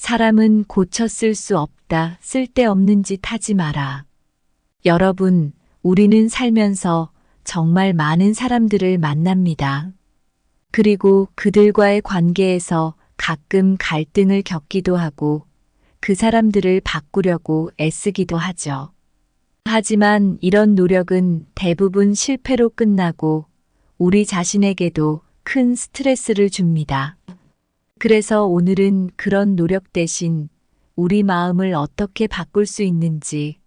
사람은 고쳐 쓸 수 없다. 쓸데없는 짓 하지 마라. 여러분, 우리는 살면서 정말 많은 사람들을 만납니다. 그리고 그들과의 관계에서 가끔 갈등을 겪기도 하고 그 사람들을 바꾸려고 애쓰기도 하죠. 하지만 이런 노력은 대부분 실패로 끝나고 우리 자신에게도 큰 스트레스를 줍니다. 그래서 오늘은 그런 노력 대신 우리 마음을 어떻게 바꿀 수 있는지,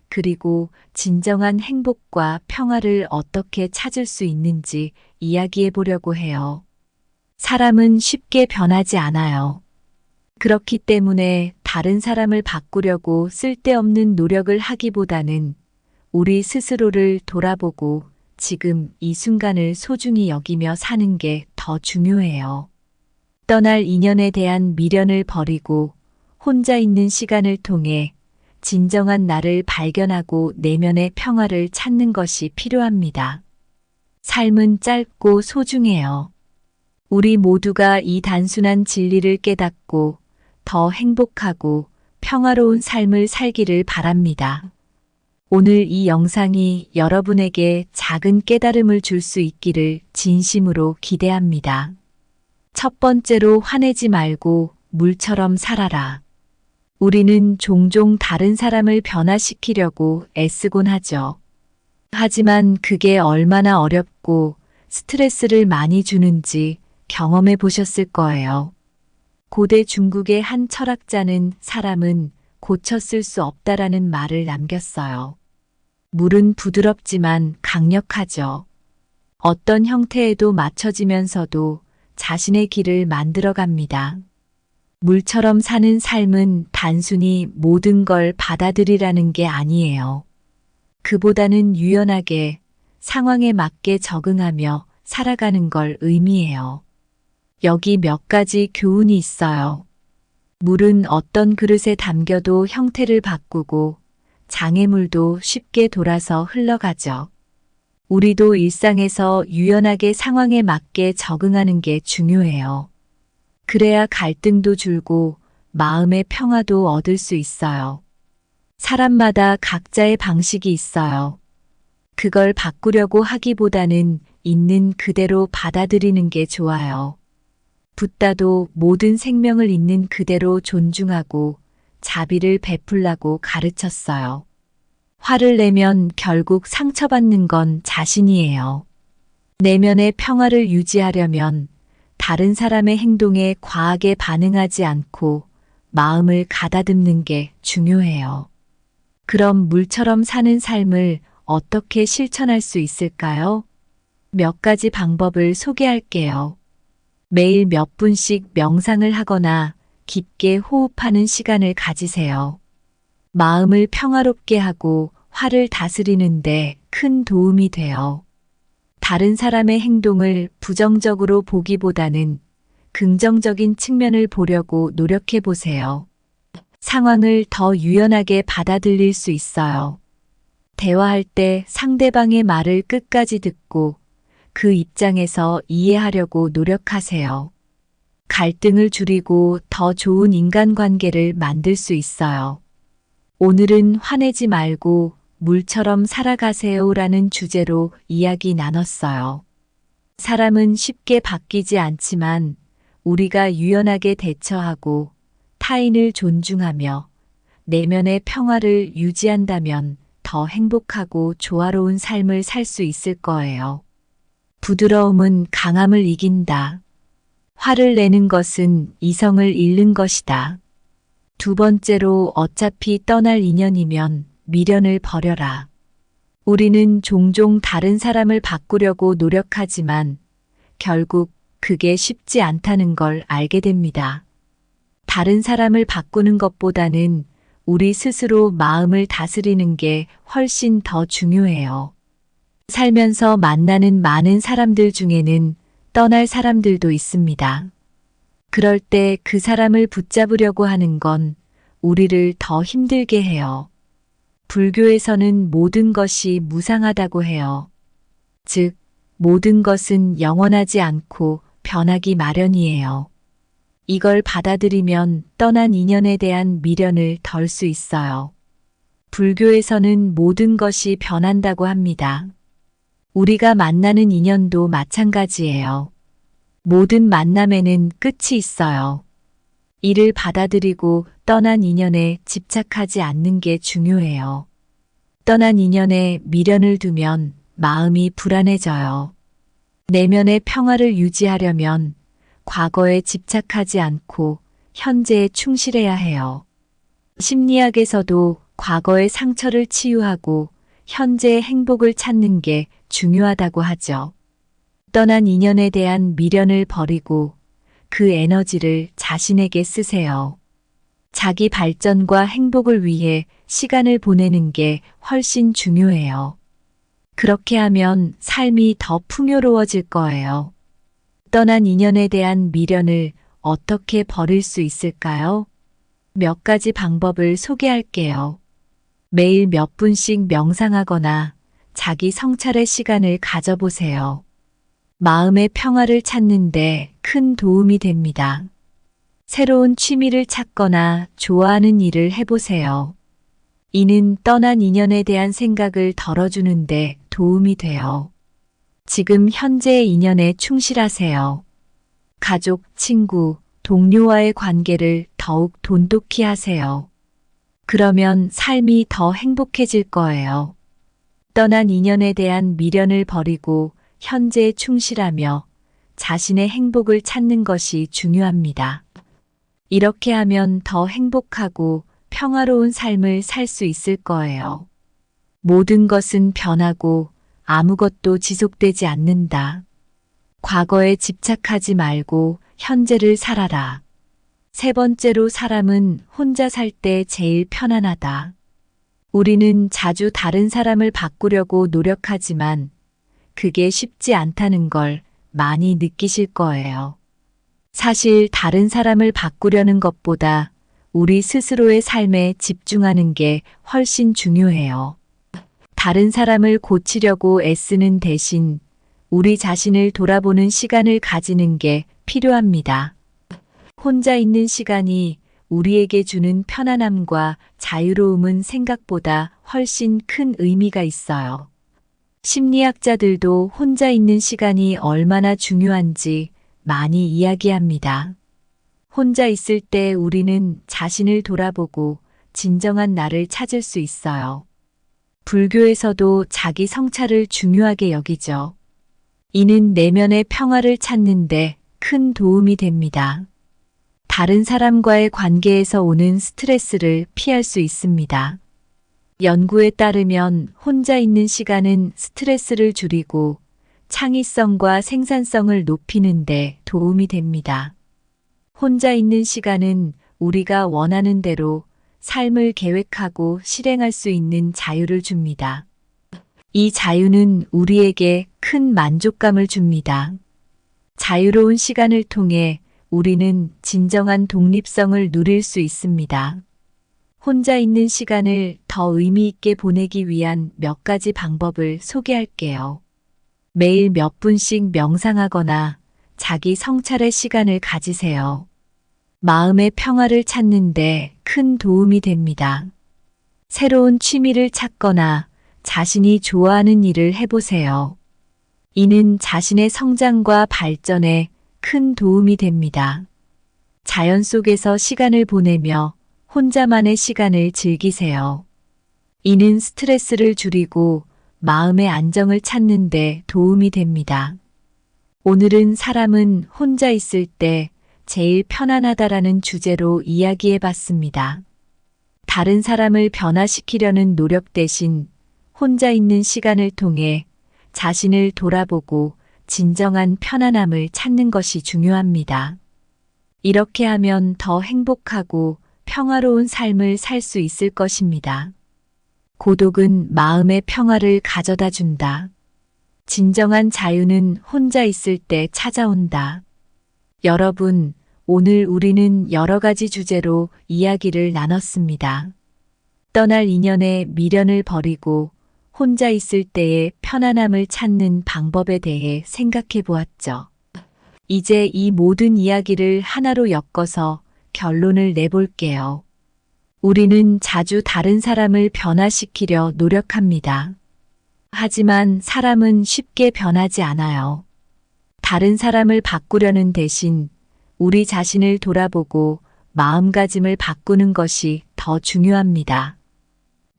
그리고 진정한 행복과 평화를 어떻게 찾을 수 있는지 이야기해 보려고 해요. 사람은 쉽게 변하지 않아요. 그렇기 때문에 다른 사람을 바꾸려고 쓸데없는 노력을 하기보다는 우리 스스로를 돌아보고 지금 이 순간을 소중히 여기며 사는 게 더 중요해요. 떠날 인연에 대한 미련을 버리고 혼자 있는 시간을 통해 진정한 나를 발견하고 내면의 평화를 찾는 것이 필요합니다. 삶은 짧고 소중해요. 우리 모두가 이 단순한 진리를 깨닫고 더 행복하고 평화로운 삶을 살기를 바랍니다. 오늘 이 영상이 여러분에게 작은 깨달음을 줄 수 있기를 진심으로 기대합니다. 첫 번째로, 화내지 말고 물처럼 살아라. 우리는 종종 다른 사람을 변화시키려고 애쓰곤 하죠. 하지만 그게 얼마나 어렵고 스트레스를 많이 주는지 경험해 보셨을 거예요. 고대 중국의 한 철학자는 사람은 고쳐 쓸 수 없다라는 말을 남겼어요. 물은 부드럽지만 강력하죠. 어떤 형태에도 맞춰지면서도 자신의 길을 만들어갑니다. 물처럼 사는 삶은 단순히 모든 걸 받아들이라는 게 아니에요. 그보다는 유연하게 상황에 맞게 적응하며 살아가는 걸 의미해요. 여기 몇 가지 교훈이 있어요. 물은 어떤 그릇에 담겨도 형태를 바꾸고 장애물도 쉽게 돌아서 흘러가죠. 우리도 일상에서 유연하게 상황에 맞게 적응하는 게 중요해요. 그래야 갈등도 줄고 마음의 평화도 얻을 수 있어요. 사람마다 각자의 방식이 있어요. 그걸 바꾸려고 하기보다는 있는 그대로 받아들이는 게 좋아요. 붓다도 모든 생명을 있는 그대로 존중하고 자비를 베풀라고 가르쳤어요. 화를 내면 결국 상처받는 건 자신이에요. 내면의 평화를 유지하려면 다른 사람의 행동에 과하게 반응하지 않고 마음을 가다듬는 게 중요해요. 그럼 물처럼 사는 삶을 어떻게 실천할 수 있을까요? 몇 가지 방법을 소개할게요. 매일 몇 분씩 명상을 하거나 깊게 호흡하는 시간을 가지세요. 마음을 평화롭게 하고 화를 다스리는데 큰 도움이 돼요. 다른 사람의 행동을 부정적으로 보기보다는 긍정적인 측면을 보려고 노력해 보세요. 상황을 더 유연하게 받아들일 수 있어요. 대화할 때 상대방의 말을 끝까지 듣고 그 입장에서 이해하려고 노력하세요. 갈등을 줄이고 더 좋은 인간관계를 만들 수 있어요. 오늘은 화내지 말고 물처럼 살아가세요라는 주제로 이야기 나눴어요. 사람은 쉽게 바뀌지 않지만 우리가 유연하게 대처하고 타인을 존중하며 내면의 평화를 유지한다면 더 행복하고 조화로운 삶을 살 수 있을 거예요. 부드러움은 강함을 이긴다. 화를 내는 것은 이성을 잃는 것이다. 두 번째로, 어차피 떠날 인연이면 미련을 버려라. 우리는 종종 다른 사람을 바꾸려고 노력하지만 결국 그게 쉽지 않다는 걸 알게 됩니다. 다른 사람을 바꾸는 것보다는 우리 스스로 마음을 다스리는 게 훨씬 더 중요해요. 살면서 만나는 많은 사람들 중에는 떠날 사람들도 있습니다. 그럴 때 그 사람을 붙잡으려고 하는 건 우리를 더 힘들게 해요. 불교에서는 모든 것이 무상하다고 해요. 즉, 모든 것은 영원하지 않고 변하기 마련이에요. 이걸 받아들이면 떠난 인연에 대한 미련을 덜 수 있어요. 불교에서는 모든 것이 변한다고 합니다. 우리가 만나는 인연도 마찬가지예요. 모든 만남에는 끝이 있어요. 이를 받아들이고 떠난 인연에 집착하지 않는 게 중요해요. 떠난 인연에 미련을 두면 마음이 불안해져요. 내면의 평화를 유지하려면 과거에 집착하지 않고 현재에 충실해야 해요. 심리학에서도 과거의 상처를 치유하고 현재의 행복을 찾는 게 중요하다고 하죠. 떠난 인연에 대한 미련을 버리고 그 에너지를 자신에게 쓰세요. 자기 발전과 행복을 위해 시간을 보내는 게 훨씬 중요해요. 그렇게 하면 삶이 더 풍요로워질 거예요. 떠난 인연에 대한 미련을 어떻게 버릴 수 있을까요? 몇 가지 방법을 소개할게요. 매일 몇 분씩 명상하거나 자기 성찰의 시간을 가져보세요. 마음의 평화를 찾는데 큰 도움이 됩니다. 새로운 취미를 찾거나 좋아하는 일을 해보세요. 이는 떠난 인연에 대한 생각을 덜어주는데 도움이 돼요. 지금 현재의 인연에 충실하세요. 가족, 친구, 동료와의 관계를 더욱 돈독히 하세요. 그러면 삶이 더 행복해질 거예요. 떠난 인연에 대한 미련을 버리고 현재에 충실하며 자신의 행복을 찾는 것이 중요합니다. 이렇게 하면 더 행복하고 평화로운 삶을 살 수 있을 거예요. 모든 것은 변하고 아무것도 지속되지 않는다. 과거에 집착하지 말고 현재를 살아라. 세 번째로 사람은 혼자 살 때 제일 편안하다. 우리는 자주 다른 사람을 바꾸려고 노력하지만 그게 쉽지 않다는 걸 많이 느끼실 거예요. 사실 다른 사람을 바꾸려는 것보다 우리 스스로의 삶에 집중하는 게 훨씬 중요해요. 다른 사람을 고치려고 애쓰는 대신 우리 자신을 돌아보는 시간을 가지는 게 필요합니다. 혼자 있는 시간이 우리에게 주는 편안함과 자유로움은 생각보다 훨씬 큰 의미가 있어요. 심리학자들도 혼자 있는 시간이 얼마나 중요한지 많이 이야기합니다. 혼자 있을 때 우리는 자신을 돌아보고 진정한 나를 찾을 수 있어요. 불교에서도 자기 성찰을 중요하게 여기죠. 이는 내면의 평화를 찾는데 큰 도움이 됩니다. 다른 사람과의 관계에서 오는 스트레스를 피할 수 있습니다. 연구에 따르면 혼자 있는 시간은 스트레스를 줄이고 창의성과 생산성을 높이는 데 도움이 됩니다. 혼자 있는 시간은 우리가 원하는 대로 삶을 계획하고 실행할 수 있는 자유를 줍니다. 이 자유는 우리에게 큰 만족감을 줍니다. 자유로운 시간을 통해 우리는 진정한 독립성을 누릴 수 있습니다. 혼자 있는 시간을 더 의미 있게 보내기 위한 몇 가지 방법을 소개할게요. 매일 몇 분씩 명상하거나 자기 성찰의 시간을 가지세요. 마음의 평화를 찾는데 큰 도움이 됩니다. 새로운 취미를 찾거나 자신이 좋아하는 일을 해보세요. 이는 자신의 성장과 발전에 큰 도움이 됩니다. 자연 속에서 시간을 보내며 혼자만의 시간을 즐기세요. 이는 스트레스를 줄이고 마음의 안정을 찾는 데 도움이 됩니다. 오늘은 사람은 혼자 있을 때 제일 편안하다라는 주제로 이야기해 봤습니다. 다른 사람을 변화시키려는 노력 대신 혼자 있는 시간을 통해 자신을 돌아보고 진정한 편안함을 찾는 것이 중요합니다. 이렇게 하면 더 행복하고 평화로운 삶을 살 수 있을 것입니다. 고독은 마음의 평화를 가져다 준다. 진정한 자유는 혼자 있을 때 찾아온다. 여러분, 오늘 우리는 여러 가지 주제로 이야기를 나눴습니다. 떠날 인연에 미련을 버리고 혼자 있을 때의 편안함을 찾는 방법에 대해 생각해 보았죠. 이제 이 모든 이야기를 하나로 엮어서 결론을 내볼게요. 우리는 자주 다른 사람을 변화시키려 노력합니다. 하지만 사람은 쉽게 변하지 않아요. 다른 사람을 바꾸려는 대신 우리 자신을 돌아보고 마음가짐을 바꾸는 것이 더 중요합니다.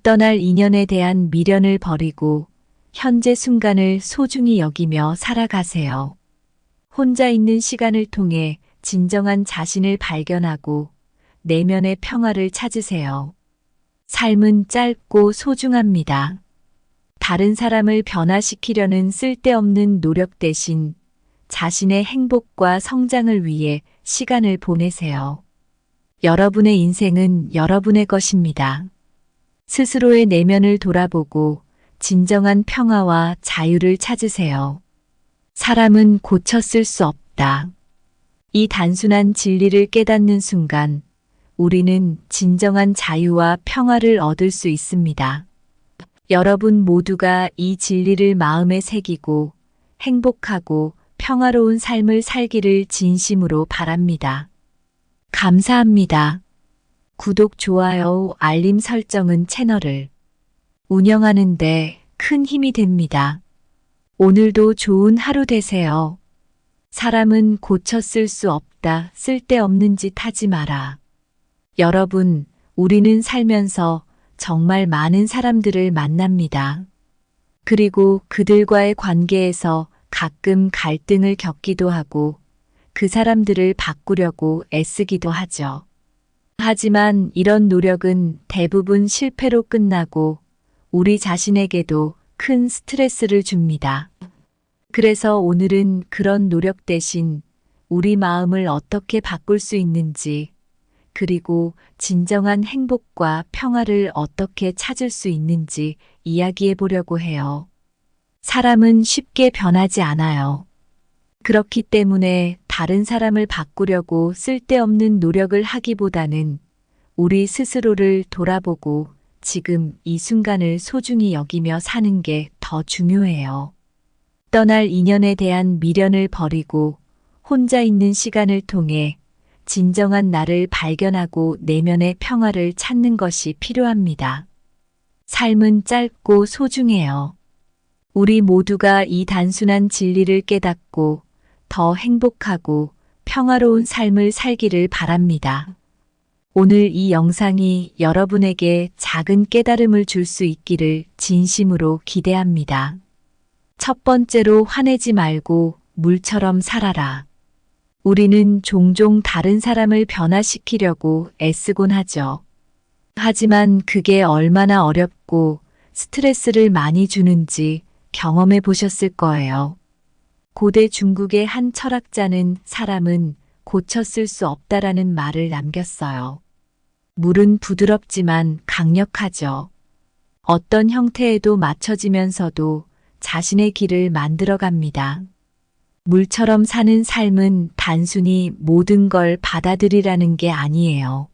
떠날 인연에 대한 미련을 버리고 현재 순간을 소중히 여기며 살아가세요. 혼자 있는 시간을 통해 진정한 자신을 발견하고 내면의 평화를 찾으세요. 삶은 짧고 소중합니다. 다른 사람을 변화시키려는 쓸데없는 노력 대신 자신의 행복과 성장을 위해 시간을 보내세요. 여러분의 인생은 여러분의 것입니다. 스스로의 내면을 돌아보고 진정한 평화와 자유를 찾으세요. 사람은 고쳤을 수 없다. 이 단순한 진리를 깨닫는 순간 우리는 진정한 자유와 평화를 얻을 수 있습니다. 여러분 모두가 이 진리를 마음에 새기고 행복하고 평화로운 삶을 살기를 진심으로 바랍니다. 감사합니다. 구독, 좋아요, 알림 설정은 채널을 운영하는 데 큰 힘이 됩니다. 오늘도 좋은 하루 되세요. 사람은 고쳤을 수 없다. 쓸데없는 짓 하지 마라. 여러분, 우리는 살면서 정말 많은 사람들을 만납니다. 그리고 그들과의 관계에서 가끔 갈등을 겪기도 하고 그 사람들을 바꾸려고 애쓰기도 하죠. 하지만 이런 노력은 대부분 실패로 끝나고 우리 자신에게도 큰 스트레스를 줍니다. 그래서 오늘은 그런 노력 대신 우리 마음을 어떻게 바꿀 수 있는지, 그리고 진정한 행복과 평화를 어떻게 찾을 수 있는지 이야기해 보려고 해요. 사람은 쉽게 변하지 않아요. 그렇기 때문에 다른 사람을 바꾸려고 쓸데없는 노력을 하기보다는 우리 스스로를 돌아보고 지금 이 순간을 소중히 여기며 사는 게 더 중요해요. 떠날 인연에 대한 미련을 버리고 혼자 있는 시간을 통해 진정한 나를 발견하고 내면의 평화를 찾는 것이 필요합니다. 삶은 짧고 소중해요. 우리 모두가 이 단순한 진리를 깨닫고 더 행복하고 평화로운 삶을 살기를 바랍니다. 오늘 이 영상이 여러분에게 작은 깨달음을 줄 수 있기를 진심으로 기대합니다. 첫 번째로, 화내지 말고 물처럼 살아라. 우리는 종종 다른 사람을 변화시키려고 애쓰곤 하죠. 하지만 그게 얼마나 어렵고 스트레스를 많이 주는지 경험해 보셨을 거예요. 고대 중국의 한 철학자는 사람은 고쳤을 수 없다라는 말을 남겼어요. 물은 부드럽지만 강력하죠. 어떤 형태에도 맞춰지면서도 자신의 길을 만들어갑니다. 물처럼 사는 삶은 단순히 모든 걸 받아들이라는 게 아니에요.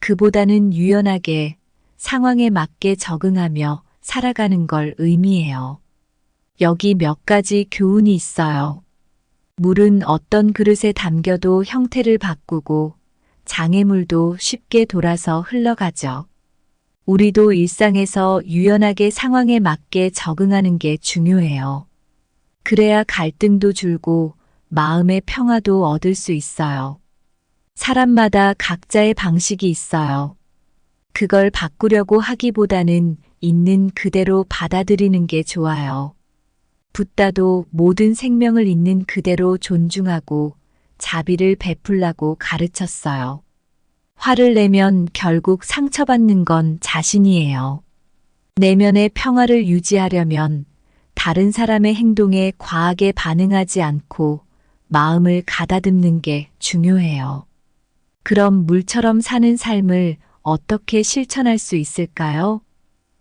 그보다는 유연하게 상황에 맞게 적응하며 살아가는 걸 의미해요. 여기 몇 가지 교훈이 있어요. 물은 어떤 그릇에 담겨도 형태를 바꾸고 장애물도 쉽게 돌아서 흘러가죠. 우리도 일상에서 유연하게 상황에 맞게 적응하는 게 중요해요. 그래야 갈등도 줄고 마음의 평화도 얻을 수 있어요. 사람마다 각자의 방식이 있어요. 그걸 바꾸려고 하기보다는 있는 그대로 받아들이는 게 좋아요. 붓다도 모든 생명을 있는 그대로 존중하고 자비를 베풀라고 가르쳤어요. 화를 내면 결국 상처받는 건 자신이에요. 내면의 평화를 유지하려면 다른 사람의 행동에 과하게 반응하지 않고 마음을 가다듬는 게 중요해요. 그럼 물처럼 사는 삶을 어떻게 실천할 수 있을까요?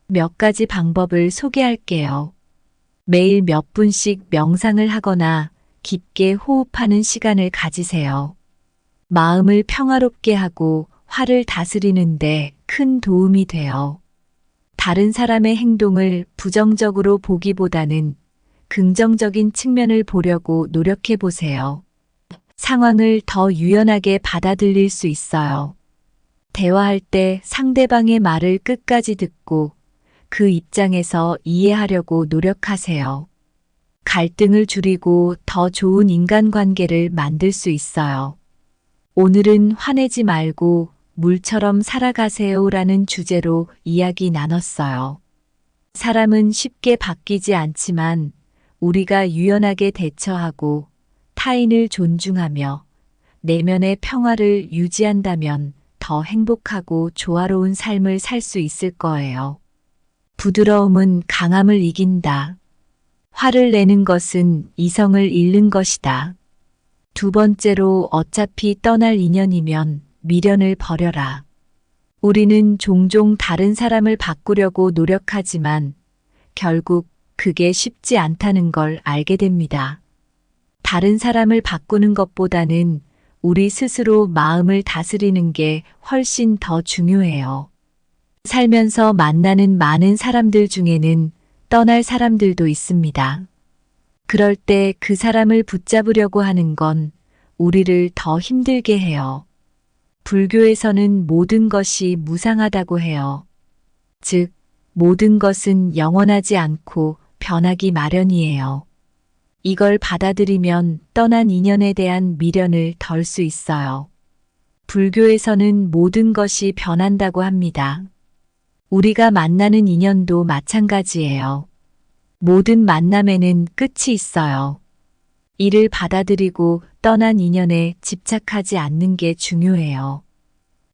몇 가지 방법을 소개할게요. 매일 몇 분씩 명상을 하거나 깊게 호흡하는 시간을 가지세요. 마음을 평화롭게 하고 화를 다스리는데 큰 도움이 돼요. 다른 사람의 행동을 부정적으로 보기보다는 긍정적인 측면을 보려고 노력해 보세요. 상황을 더 유연하게 받아들일 수 있어요. 대화할 때 상대방의 말을 끝까지 듣고 그 입장에서 이해하려고 노력하세요. 갈등을 줄이고 더 좋은 인간관계를 만들 수 있어요. 오늘은 화내지 말고 물처럼 살아가세요라는 주제로 이야기 나눴어요. 사람은 쉽게 바뀌지 않지만 우리가 유연하게 대처하고 타인을 존중하며 내면의 평화를 유지한다면 더 행복하고 조화로운 삶을 살 수 있을 거예요. 부드러움은 강함을 이긴다. 화를 내는 것은 이성을 잃는 것이다. 두 번째로 어차피 떠날 인연이면 미련을 버려라. 우리는 종종 다른 사람을 바꾸려고 노력하지만 결국 그게 쉽지 않다는 걸 알게 됩니다. 다른 사람을 바꾸는 것보다는 우리 스스로 마음을 다스리는 게 훨씬 더 중요해요. 살면서 만나는 많은 사람들 중에는 떠날 사람들도 있습니다. 그럴 때 그 사람을 붙잡으려고 하는 건 우리를 더 힘들게 해요. 불교에서는 모든 것이 무상하다고 해요. 즉, 모든 것은 영원하지 않고 변하기 마련이에요. 이걸 받아들이면 떠난 인연에 대한 미련을 덜 수 있어요. 불교에서는 모든 것이 변한다고 합니다. 우리가 만나는 인연도 마찬가지예요. 모든 만남에는 끝이 있어요. 이를 받아들이고 떠난 인연에 집착하지 않는 게 중요해요.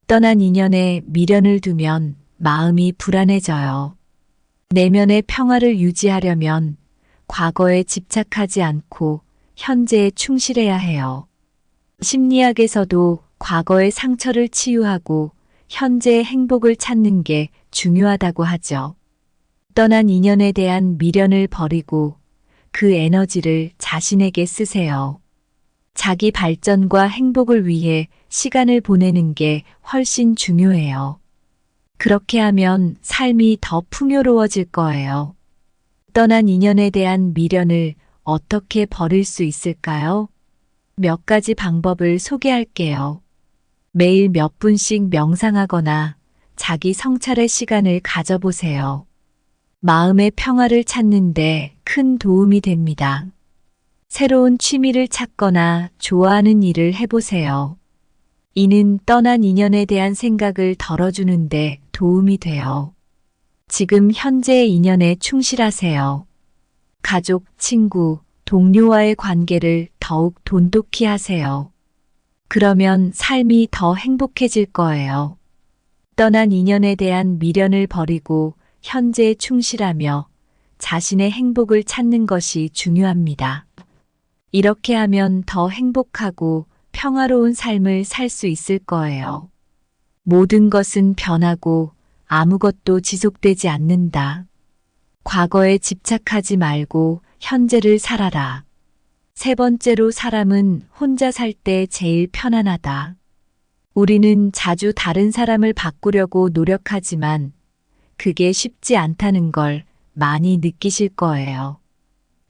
떠난 인연에 미련을 두면 마음이 불안해져요. 내면의 평화를 유지하려면 과거에 집착하지 않고 현재에 충실해야 해요. 심리학에서도 과거의 상처를 치유하고 현재의 행복을 찾는 게 중요하다고 하죠. 떠난 인연에 대한 미련을 버리고 그 에너지를 자신에게 쓰세요. 자기 발전과 행복을 위해 시간을 보내는 게 훨씬 중요해요. 그렇게 하면 삶이 더 풍요로워질 거예요. 떠난 인연에 대한 미련을 어떻게 버릴 수 있을까요? 몇 가지 방법을 소개할게요. 매일 몇 분씩 명상하거나 자기 성찰의 시간을 가져보세요. 마음의 평화를 찾는데 큰 도움이 됩니다. 새로운 취미를 찾거나 좋아하는 일을 해보세요. 이는 떠난 인연에 대한 생각을 덜어주는데 도움이 돼요. 지금 현재의 인연에 충실하세요. 가족, 친구, 동료와의 관계를 더욱 돈독히 하세요. 그러면 삶이 더 행복해질 거예요. 떠난 인연에 대한 미련을 버리고 현재에 충실하며 자신의 행복을 찾는 것이 중요합니다. 이렇게 하면 더 행복하고 평화로운 삶을 살 수 있을 거예요. 모든 것은 변하고 아무것도 지속되지 않는다. 과거에 집착하지 말고 현재를 살아라. 세 번째로 사람은 혼자 살 때 제일 편안하다. 우리는 자주 다른 사람을 바꾸려고 노력하지만 그게 쉽지 않다는 걸 많이 느끼실 거예요.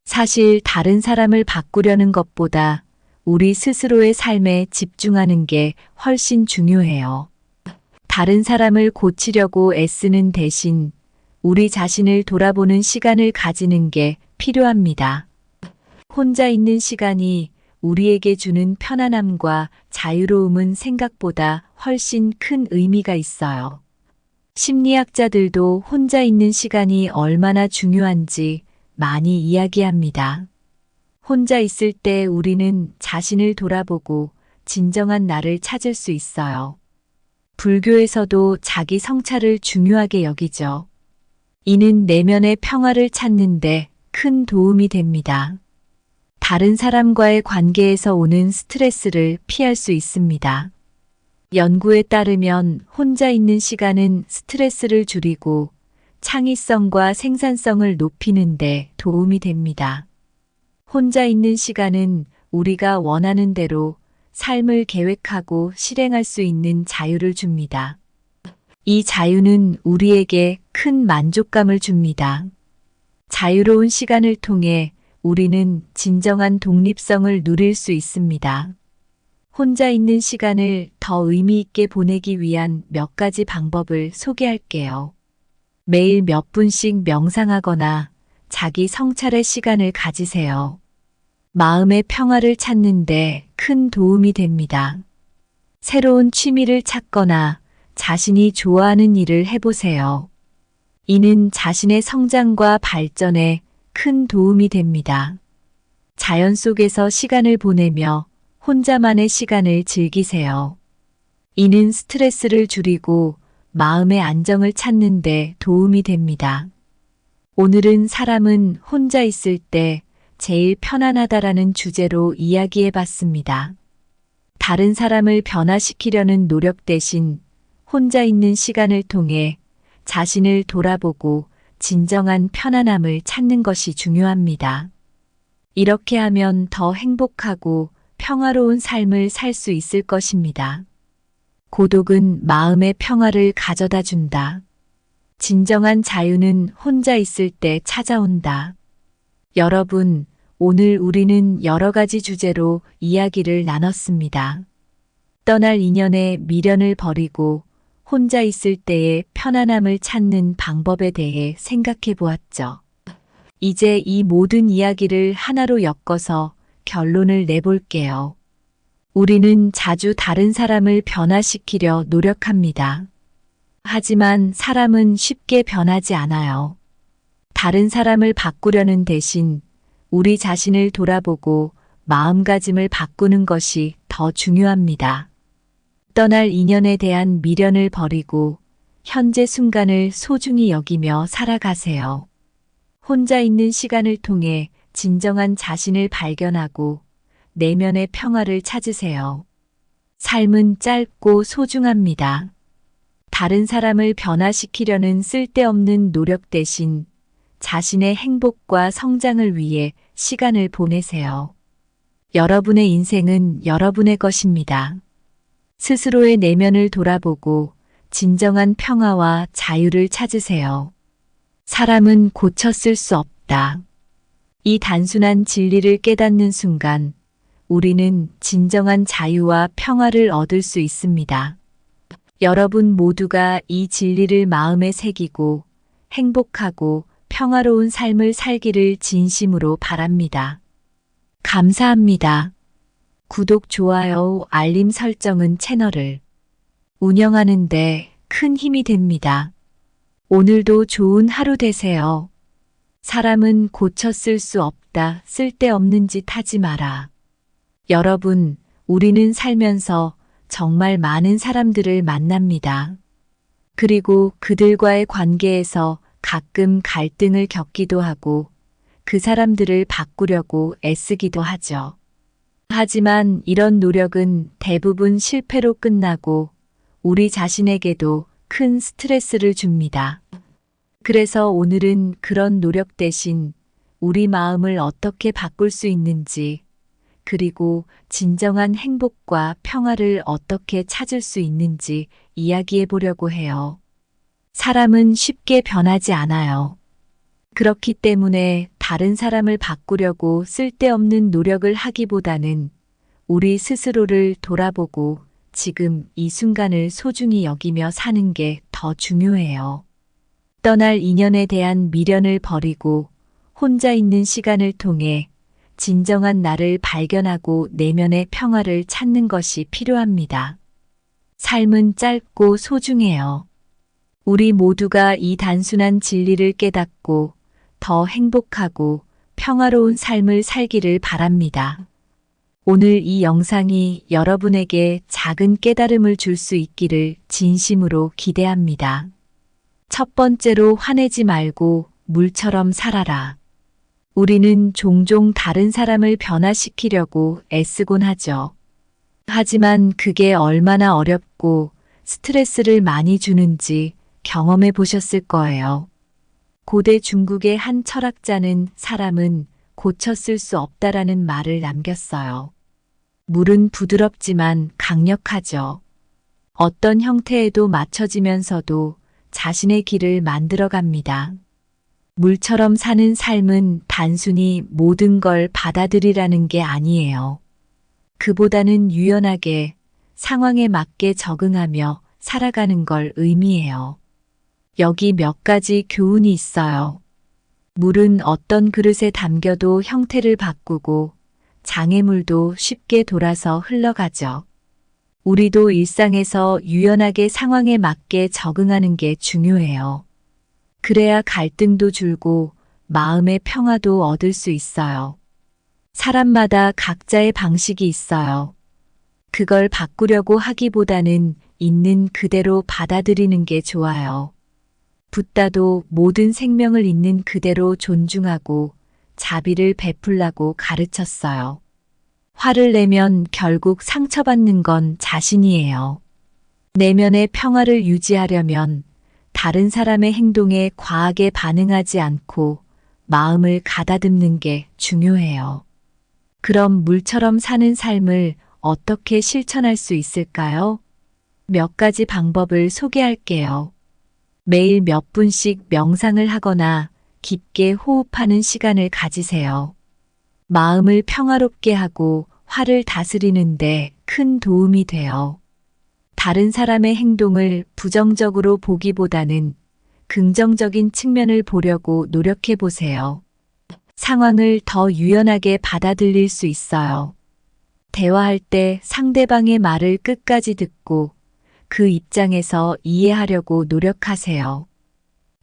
사실 다른 사람을 바꾸려는 것보다 우리 스스로의 삶에 집중하는 게 훨씬 중요해요. 다른 사람을 고치려고 애쓰는 대신 우리 자신을 돌아보는 시간을 가지는 게 필요합니다. 혼자 있는 시간이 우리에게 주는 편안함과 자유로움은 생각보다 훨씬 큰 의미가 있어요. 심리학자들도 혼자 있는 시간이 얼마나 중요한지 많이 이야기합니다. 혼자 있을 때 우리는 자신을 돌아보고 진정한 나를 찾을 수 있어요. 불교에서도 자기 성찰을 중요하게 여기죠. 이는 내면의 평화를 찾는데 큰 도움이 됩니다. 다른 사람과의 관계에서 오는 스트레스를 피할 수 있습니다. 연구에 따르면 혼자 있는 시간은 스트레스를 줄이고 창의성과 생산성을 높이는 데 도움이 됩니다. 혼자 있는 시간은 우리가 원하는 대로 삶을 계획하고 실행할 수 있는 자유를 줍니다. 이 자유는 우리에게 큰 만족감을 줍니다. 자유로운 시간을 통해 우리는 진정한 독립성을 누릴 수 있습니다. 혼자 있는 시간을 더 의미 있게 보내기 위한 몇 가지 방법을 소개할게요. 매일 몇 분씩 명상하거나 자기 성찰의 시간을 가지세요. 마음의 평화를 찾는데 큰 도움이 됩니다. 새로운 취미를 찾거나 자신이 좋아하는 일을 해보세요. 이는 자신의 성장과 발전에 큰 도움이 됩니다. 자연 속에서 시간을 보내며 혼자만의 시간을 즐기세요. 이는 스트레스를 줄이고 마음의 안정을 찾는 데 도움이 됩니다. 오늘은 사람은 혼자 있을 때 제일 편안하다라는 주제로 이야기해 봤습니다. 다른 사람을 변화시키려는 노력 대신 혼자 있는 시간을 통해 자신을 돌아보고 진정한 편안함을 찾는 것이 중요합니다. 이렇게 하면 더 행복하고 평화로운 삶을 살 수 있을 것입니다. 고독은 마음의 평화를 가져다 준다. 진정한 자유는 혼자 있을 때 찾아온다. 여러분, 오늘 우리는 여러 가지 주제로 이야기를 나눴습니다. 떠날 인연에 미련을 버리고 혼자 있을 때의 편안함을 찾는 방법에 대해 생각해 보았죠. 이제 이 모든 이야기를 하나로 엮어서 결론을 내볼게요. 우리는 자주 다른 사람을 변화시키려 노력합니다. 하지만 사람은 쉽게 변하지 않아요. 다른 사람을 바꾸려는 대신 우리 자신을 돌아보고 마음가짐을 바꾸는 것이 더 중요합니다. 떠날 인연에 대한 미련을 버리고 현재 순간을 소중히 여기며 살아가세요. 혼자 있는 시간을 통해 진정한 자신을 발견하고 내면의 평화를 찾으세요. 삶은 짧고 소중합니다. 다른 사람을 변화시키려는 쓸데없는 노력 대신 자신의 행복과 성장을 위해 시간을 보내세요. 여러분의 인생은 여러분의 것입니다. 스스로의 내면을 돌아보고 진정한 평화와 자유를 찾으세요. 사람은 고쳤을 수 없다. 이 단순한 진리를 깨닫는 순간 우리는 진정한 자유와 평화를 얻을 수 있습니다. 여러분 모두가 이 진리를 마음에 새기고 행복하고 평화로운 삶을 살기를 진심으로 바랍니다. 감사합니다. 구독, 좋아요, 알림 설정은 채널을 운영하는 데 큰 힘이 됩니다. 오늘도 좋은 하루 되세요. 사람은 고쳤을 수 없다. 쓸데없는 짓 하지 마라. 여러분, 우리는 살면서 정말 많은 사람들을 만납니다. 그리고 그들과의 관계에서 가끔 갈등을 겪기도 하고 그 사람들을 바꾸려고 애쓰기도 하죠. 하지만 이런 노력은 대부분 실패로 끝나고 우리 자신에게도 큰 스트레스를 줍니다. 그래서 오늘은 그런 노력 대신 우리 마음을 어떻게 바꿀 수 있는지, 그리고 진정한 행복과 평화를 어떻게 찾을 수 있는지 이야기해 보려고 해요. 사람은 쉽게 변하지 않아요. 그렇기 때문에 다른 사람을 바꾸려고 쓸데없는 노력을 하기보다는 우리 스스로를 돌아보고 지금 이 순간을 소중히 여기며 사는 게 더 중요해요. 떠날 인연에 대한 미련을 버리고 혼자 있는 시간을 통해 진정한 나를 발견하고 내면의 평화를 찾는 것이 필요합니다. 삶은 짧고 소중해요. 우리 모두가 이 단순한 진리를 깨닫고 더 행복하고 평화로운 삶을 살기를 바랍니다. 오늘 이 영상이 여러분에게 작은 깨달음을 줄 수 있기를 진심으로 기대합니다. 첫 번째로, 화내지 말고 물처럼 살아라. 우리는 종종 다른 사람을 변화시키려고 애쓰곤 하죠. 하지만 그게 얼마나 어렵고 스트레스를 많이 주는지 경험해 보셨을 거예요. 고대 중국의 한 철학자는 사람은 고쳤을 수 없다라는 말을 남겼어요. 물은 부드럽지만 강력하죠. 어떤 형태에도 맞춰지면서도 자신의 길을 만들어갑니다. 물처럼 사는 삶은 단순히 모든 걸 받아들이라는 게 아니에요. 그보다는 유연하게 상황에 맞게 적응하며 살아가는 걸 의미해요. 여기 몇 가지 교훈이 있어요. 물은 어떤 그릇에 담겨도 형태를 바꾸고 장애물도 쉽게 돌아서 흘러가죠. 우리도 일상에서 유연하게 상황에 맞게 적응하는 게 중요해요. 그래야 갈등도 줄고 마음의 평화도 얻을 수 있어요. 사람마다 각자의 방식이 있어요. 그걸 바꾸려고 하기보다는 있는 그대로 받아들이는 게 좋아요. 붓다도 모든 생명을 있는 그대로 존중하고 자비를 베풀라고 가르쳤어요. 화를 내면 결국 상처받는 건 자신이에요. 내면의 평화를 유지하려면 다른 사람의 행동에 과하게 반응하지 않고 마음을 가다듬는 게 중요해요. 그럼 물처럼 사는 삶을 어떻게 실천할 수 있을까요? 몇 가지 방법을 소개할게요. 매일 몇 분씩 명상을 하거나 깊게 호흡하는 시간을 가지세요. 마음을 평화롭게 하고 화를 다스리는데 큰 도움이 돼요. 다른 사람의 행동을 부정적으로 보기보다는 긍정적인 측면을 보려고 노력해 보세요. 상황을 더 유연하게 받아들일 수 있어요. 대화할 때 상대방의 말을 끝까지 듣고 그 입장에서 이해하려고 노력하세요.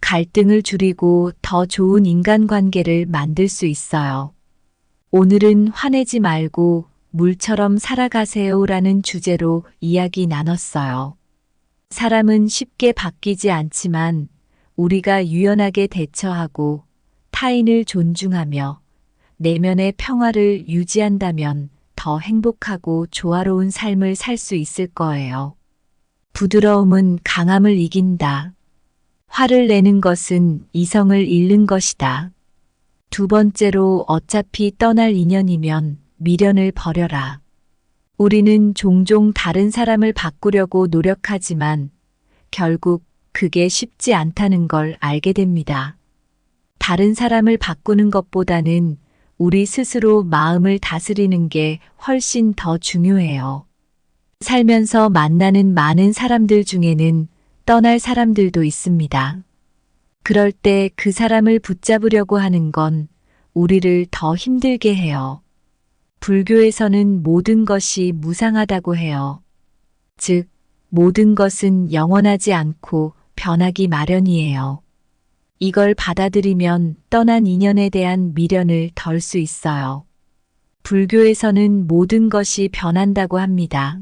갈등을 줄이고 더 좋은 인간관계를 만들 수 있어요. 오늘은 화내지 말고 물처럼 살아가세요라는 주제로 이야기 나눴어요. 사람은 쉽게 바뀌지 않지만 우리가 유연하게 대처하고 타인을 존중하며 내면의 평화를 유지한다면 더 행복하고 조화로운 삶을 살 수 있을 거예요. 부드러움은 강함을 이긴다. 화를 내는 것은 이성을 잃는 것이다. 두 번째로 어차피 떠날 인연이면 미련을 버려라. 우리는 종종 다른 사람을 바꾸려고 노력하지만 결국 그게 쉽지 않다는 걸 알게 됩니다. 다른 사람을 바꾸는 것보다는 우리 스스로 마음을 다스리는 게 훨씬 더 중요해요. 살면서 만나는 많은 사람들 중에는 떠날 사람들도 있습니다. 그럴 때 그 사람을 붙잡으려고 하는 건 우리를 더 힘들게 해요. 불교에서는 모든 것이 무상하다고 해요. 즉, 모든 것은 영원하지 않고 변하기 마련이에요. 이걸 받아들이면 떠난 인연에 대한 미련을 덜 수 있어요. 불교에서는 모든 것이 변한다고 합니다.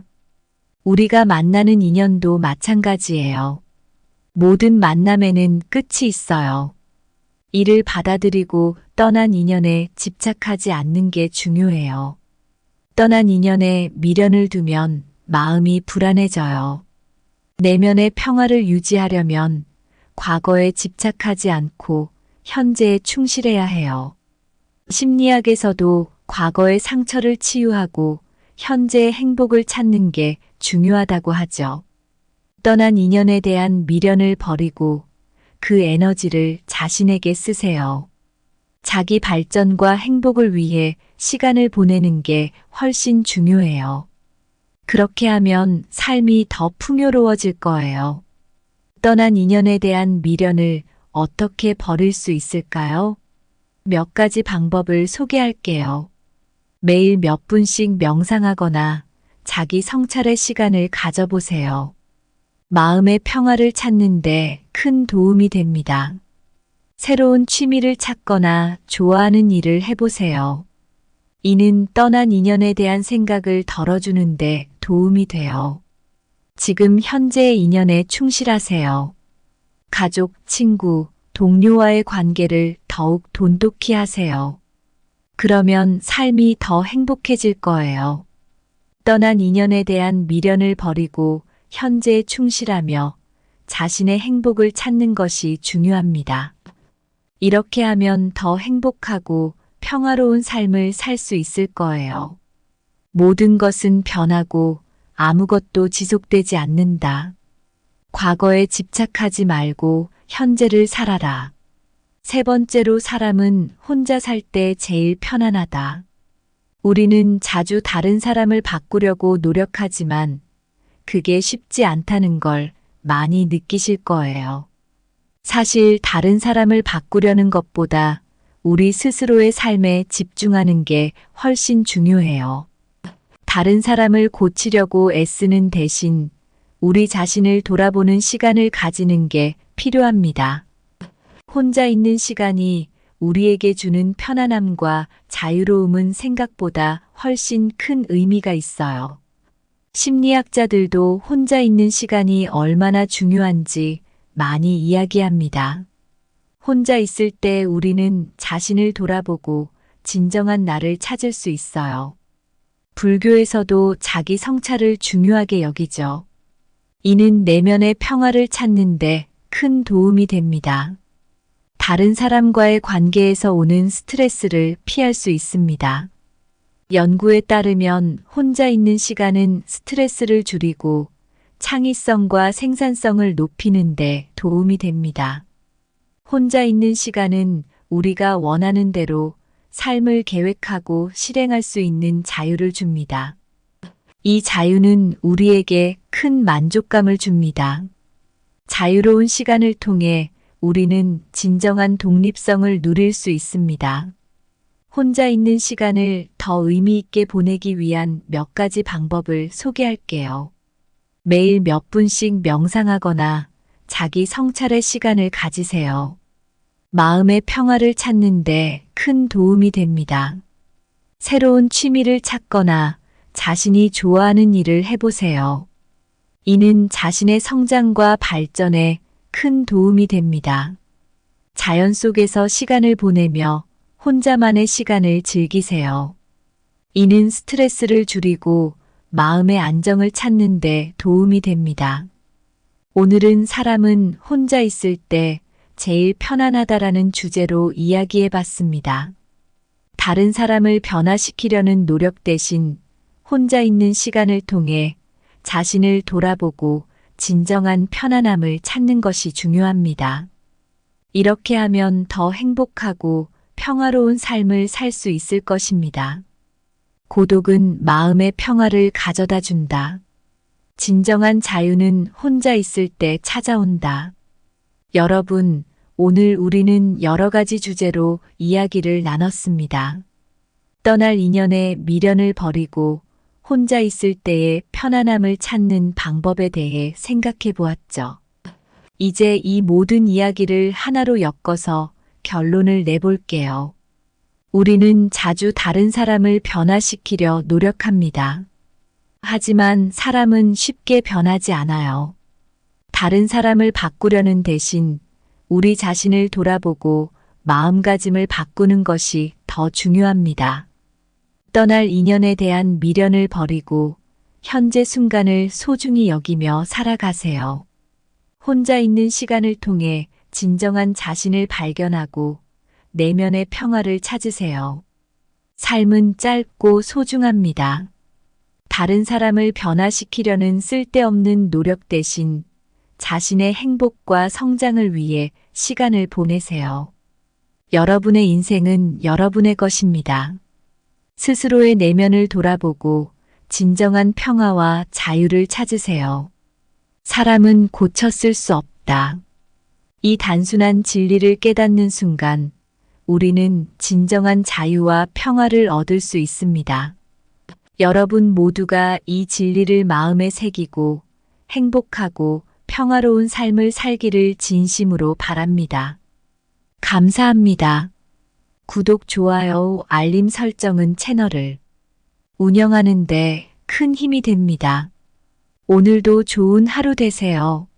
우리가 만나는 인연도 마찬가지예요. 모든 만남에는 끝이 있어요. 이를 받아들이고 떠난 인연에 집착하지 않는 게 중요해요. 떠난 인연에 미련을 두면 마음이 불안해져요. 내면의 평화를 유지하려면 과거에 집착하지 않고 현재에 충실해야 해요. 심리학에서도 과거의 상처를 치유하고 현재의 행복을 찾는 게 중요하다고 하죠. 떠난 인연에 대한 미련을 버리고 그 에너지를 자신에게 쓰세요. 자기 발전과 행복을 위해 시간을 보내는 게 훨씬 중요해요. 그렇게 하면 삶이 더 풍요로워질 거예요. 떠난 인연에 대한 미련을 어떻게 버릴 수 있을까요? 몇 가지 방법을 소개할게요. 매일 몇 분씩 명상하거나 자기 성찰의 시간을 가져보세요. 마음의 평화를 찾는데 큰 도움이 됩니다. 새로운 취미를 찾거나 좋아하는 일을 해보세요. 이는 떠난 인연에 대한 생각을 덜어주는데 도움이 돼요. 지금 현재의 인연에 충실하세요. 가족, 친구, 동료와의 관계를 더욱 돈독히 하세요. 그러면 삶이 더 행복해질 거예요. 떠난 인연에 대한 미련을 버리고 현재에 충실하며 자신의 행복을 찾는 것이 중요합니다. 이렇게 하면 더 행복하고 평화로운 삶을 살 수 있을 거예요. 모든 것은 변하고 아무것도 지속되지 않는다. 과거에 집착하지 말고 현재를 살아라. 세 번째로 사람은 혼자 살 때 제일 편안하다. 우리는 자주 다른 사람을 바꾸려고 노력하지만 그게 쉽지 않다는 걸 많이 느끼실 거예요. 사실 다른 사람을 바꾸려는 것보다 우리 스스로의 삶에 집중하는 게 훨씬 중요해요. 다른 사람을 고치려고 애쓰는 대신 우리 자신을 돌아보는 시간을 가지는 게 필요합니다. 혼자 있는 시간이 우리에게 주는 편안함과 자유로움은 생각보다 훨씬 큰 의미가 있어요. 심리학자들도 혼자 있는 시간이 얼마나 중요한지 많이 이야기합니다. 혼자 있을 때 우리는 자신을 돌아보고 진정한 나를 찾을 수 있어요. 불교에서도 자기 성찰을 중요하게 여기죠. 이는 내면의 평화를 찾는데 큰 도움이 됩니다. 다른 사람과의 관계에서 오는 스트레스를 피할 수 있습니다. 연구에 따르면 혼자 있는 시간은 스트레스를 줄이고 창의성과 생산성을 높이는 데 도움이 됩니다. 혼자 있는 시간은 우리가 원하는 대로 삶을 계획하고 실행할 수 있는 자유를 줍니다. 이 자유는 우리에게 큰 만족감을 줍니다. 자유로운 시간을 통해 우리는 진정한 독립성을 누릴 수 있습니다. 혼자 있는 시간을 더 의미 있게 보내기 위한 몇 가지 방법을 소개할게요. 매일 몇 분씩 명상하거나 자기 성찰의 시간을 가지세요. 마음의 평화를 찾는데 큰 도움이 됩니다. 새로운 취미를 찾거나 자신이 좋아하는 일을 해보세요. 이는 자신의 성장과 발전에 큰 도움이 됩니다. 자연 속에서 시간을 보내며 혼자만의 시간을 즐기세요. 이는 스트레스를 줄이고 마음의 안정을 찾는 데 도움이 됩니다. 오늘은 사람은 혼자 있을 때 제일 편안하다라는 주제로 이야기해 봤습니다. 다른 사람을 변화시키려는 노력 대신 혼자 있는 시간을 통해 자신을 돌아보고 진정한 편안함을 찾는 것이 중요합니다. 이렇게 하면 더 행복하고 평화로운 삶을 살 수 있을 것입니다. 고독은 마음의 평화를 가져다 준다. 진정한 자유는 혼자 있을 때 찾아온다. 여러분, 오늘 우리는 여러 가지 주제로 이야기를 나눴습니다. 떠날 인연에 미련을 버리고 혼자 있을 때의 편안함을 찾는 방법에 대해 생각해 보았죠. 이제 이 모든 이야기를 하나로 엮어서 결론을 내볼게요. 우리는 자주 다른 사람을 변화시키려 노력합니다. 하지만 사람은 쉽게 변하지 않아요. 다른 사람을 바꾸려는 대신 우리 자신을 돌아보고 마음가짐을 바꾸는 것이 더 중요합니다. 떠날 인연에 대한 미련을 버리고 현재 순간을 소중히 여기며 살아가세요. 혼자 있는 시간을 통해 진정한 자신을 발견하고 내면의 평화를 찾으세요. 삶은 짧고 소중합니다. 다른 사람을 변화시키려는 쓸데없는 노력 대신 자신의 행복과 성장을 위해 시간을 보내세요. 여러분의 인생은 여러분의 것입니다. 스스로의 내면을 돌아보고 진정한 평화와 자유를 찾으세요. 사람은 고쳤을 수 없다. 이 단순한 진리를 깨닫는 순간 우리는 진정한 자유와 평화를 얻을 수 있습니다. 여러분 모두가 이 진리를 마음에 새기고 행복하고 평화로운 삶을 살기를 진심으로 바랍니다. 감사합니다. 구독, 좋아요, 알림 설정은 채널을 운영하는 데 큰 힘이 됩니다. 오늘도 좋은 하루 되세요.